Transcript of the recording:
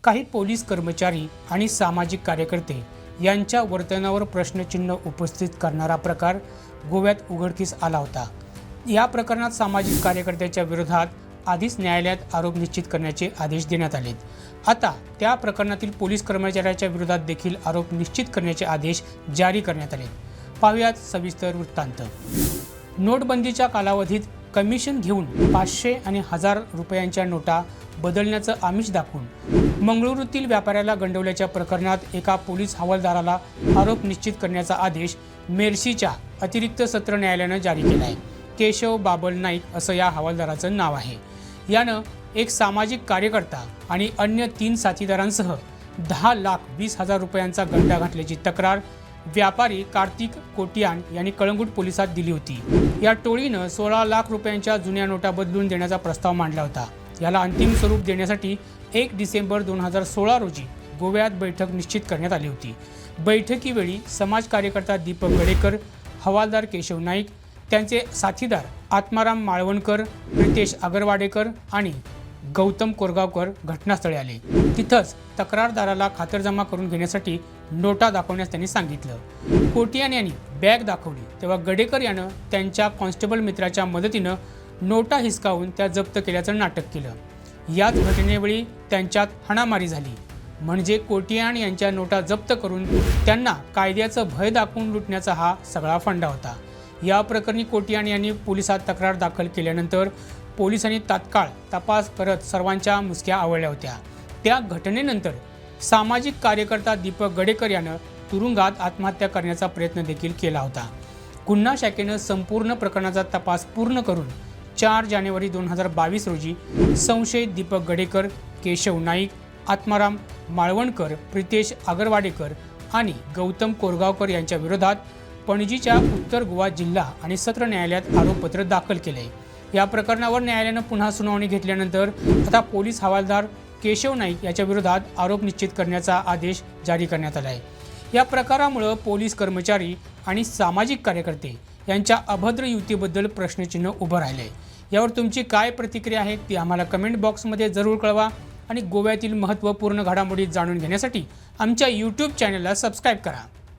काही पोलीस कर्मचारी आणि सामाजिक कार्यकर्ते यांच्या वर्तनावर प्रश्नचिन्ह उपस्थित करणारा प्रकार गोव्यात उघडकीस आला होता। या प्रकरणात सामाजिक कार्यकर्त्याच्या विरोधात आधीच न्यायालयात आरोप निश्चित करण्याचे आदेश देण्यात आलेत। आता त्या प्रकरणातील पोलीस कर्मचाऱ्याच्या विरोधात देखील आरोप निश्चित करण्याचे आदेश जारी करण्यात आले। पाहुयात सविस्तर वृत्तांत। नोटबंदीच्या कालावधीत कमिशन घेऊन 500 आणि 1000 रुपयांच्या नोटा बदलण्याचं आमिष दाखवून मंगळुरूतील व्यापाऱ्याला गंडवल्याच्या प्रकरणात एका पोलीस हवालदाराला आरोप निश्चित करण्याचा आदेश मेर्शीच्या अतिरिक्त सत्र न्यायालयानं जारी केला आहे। केशव बाबल नाईक असं या हवालदाराचं नाव आहे। यानं एक सामाजिक कार्यकर्ता आणि अन्य 3 साथीदारांसह 10,20,000 रुपयांचा गंडा घातल्याची तक्रार व्यापारी कार्तिक कोटियान यांनी कळंगूट पोलिसात दिली होती। या टोळीनं 16 लाख रुपयांच्या जुन्या नोटा बदलून देण्याचा प्रस्ताव मांडला होता। याला अंतिम स्वरूप देण्यासाठी 1 डिसेंबर 2016 रोजी गोव्यात बैठक निश्चित करण्यात आली होती। बैठकीवेळी समाज कार्यकर्ता दीपक गडेकर, हवालदार केशव नाईक, त्यांचे साथीदार आत्माराम माळवणकर, प्रितेश अगरवाडेकर आणि गौतम कोरगावकर घटनास्थळी आले। तिथंच तक्रारदाराला खातरजमा करून घेण्यासाठी नोटा दाखवण्यास त्यांनी सांगितलं। कोटियान यांनी बॅग दाखवली तेव्हा गडेकर यानं त्यांच्या कॉन्स्टेबल मित्राच्या मदतीनं नोटा हिसकावून त्या जप्त केल्याचं नाटक केलं। याच घटनेवेळी त्यांच्यात हाणामारी झाली। म्हणजे कोटियान यांच्या नोटा जप्त करून त्यांना कायद्याचं भय दाखवून लुटण्याचा हा सगळा फंडा होता। या प्रकरणी कोटियान यांनी पोलिसात तक्रार दाखल केल्यानंतर पोलिसांनी तात्काळ तपास करत सर्वांच्या मुसक्या आवळल्या होत्या। त्या घटनेनंतर सामाजिक कार्यकर्ता दीपक गडेकर यानं तुरुंगात आत्महत्या करण्याचा प्रयत्न देखील केला होता। गुन्हा शाखेनं संपूर्ण प्रकरणाचा तपास पूर्ण करून 4 जानेवारी 2022 रोजी संशयित दीपक गडेकर, केशव नाईक, आत्माराम माळवणकर, प्रितेश अगरवाडेकर आणि गौतम कोरगावकर यांच्या विरोधात पणजीच्या उत्तर गोवा जिल्हा आणि सत्र न्यायालयात आरोपपत्र दाखल केले। या प्रकरणावर न्यायालयानं पुन्हा सुनावणी घेतल्यानंतर आता पोलीस हवालदार केशव नाईक याच्या विरोधात आरोप निश्चित करण्याचा आदेश जारी करण्यात आला आहे। या प्रकारामुळे पोलीस कर्मचारी आणि सामाजिक कार्यकर्ते यांच्या अभद्र युतीबद्दल प्रश्नचिन्ह उभं राहिले। यावर तुमची काय प्रतिक्रिया आहे ती आम्हाला कमेंट बॉक्समध्ये जरूर कळवा आणि गोव्यातील महत्त्वपूर्ण घडामोडी जाणून घेण्यासाठी आमच्या YouTube चॅनलला सबस्क्राईब करा।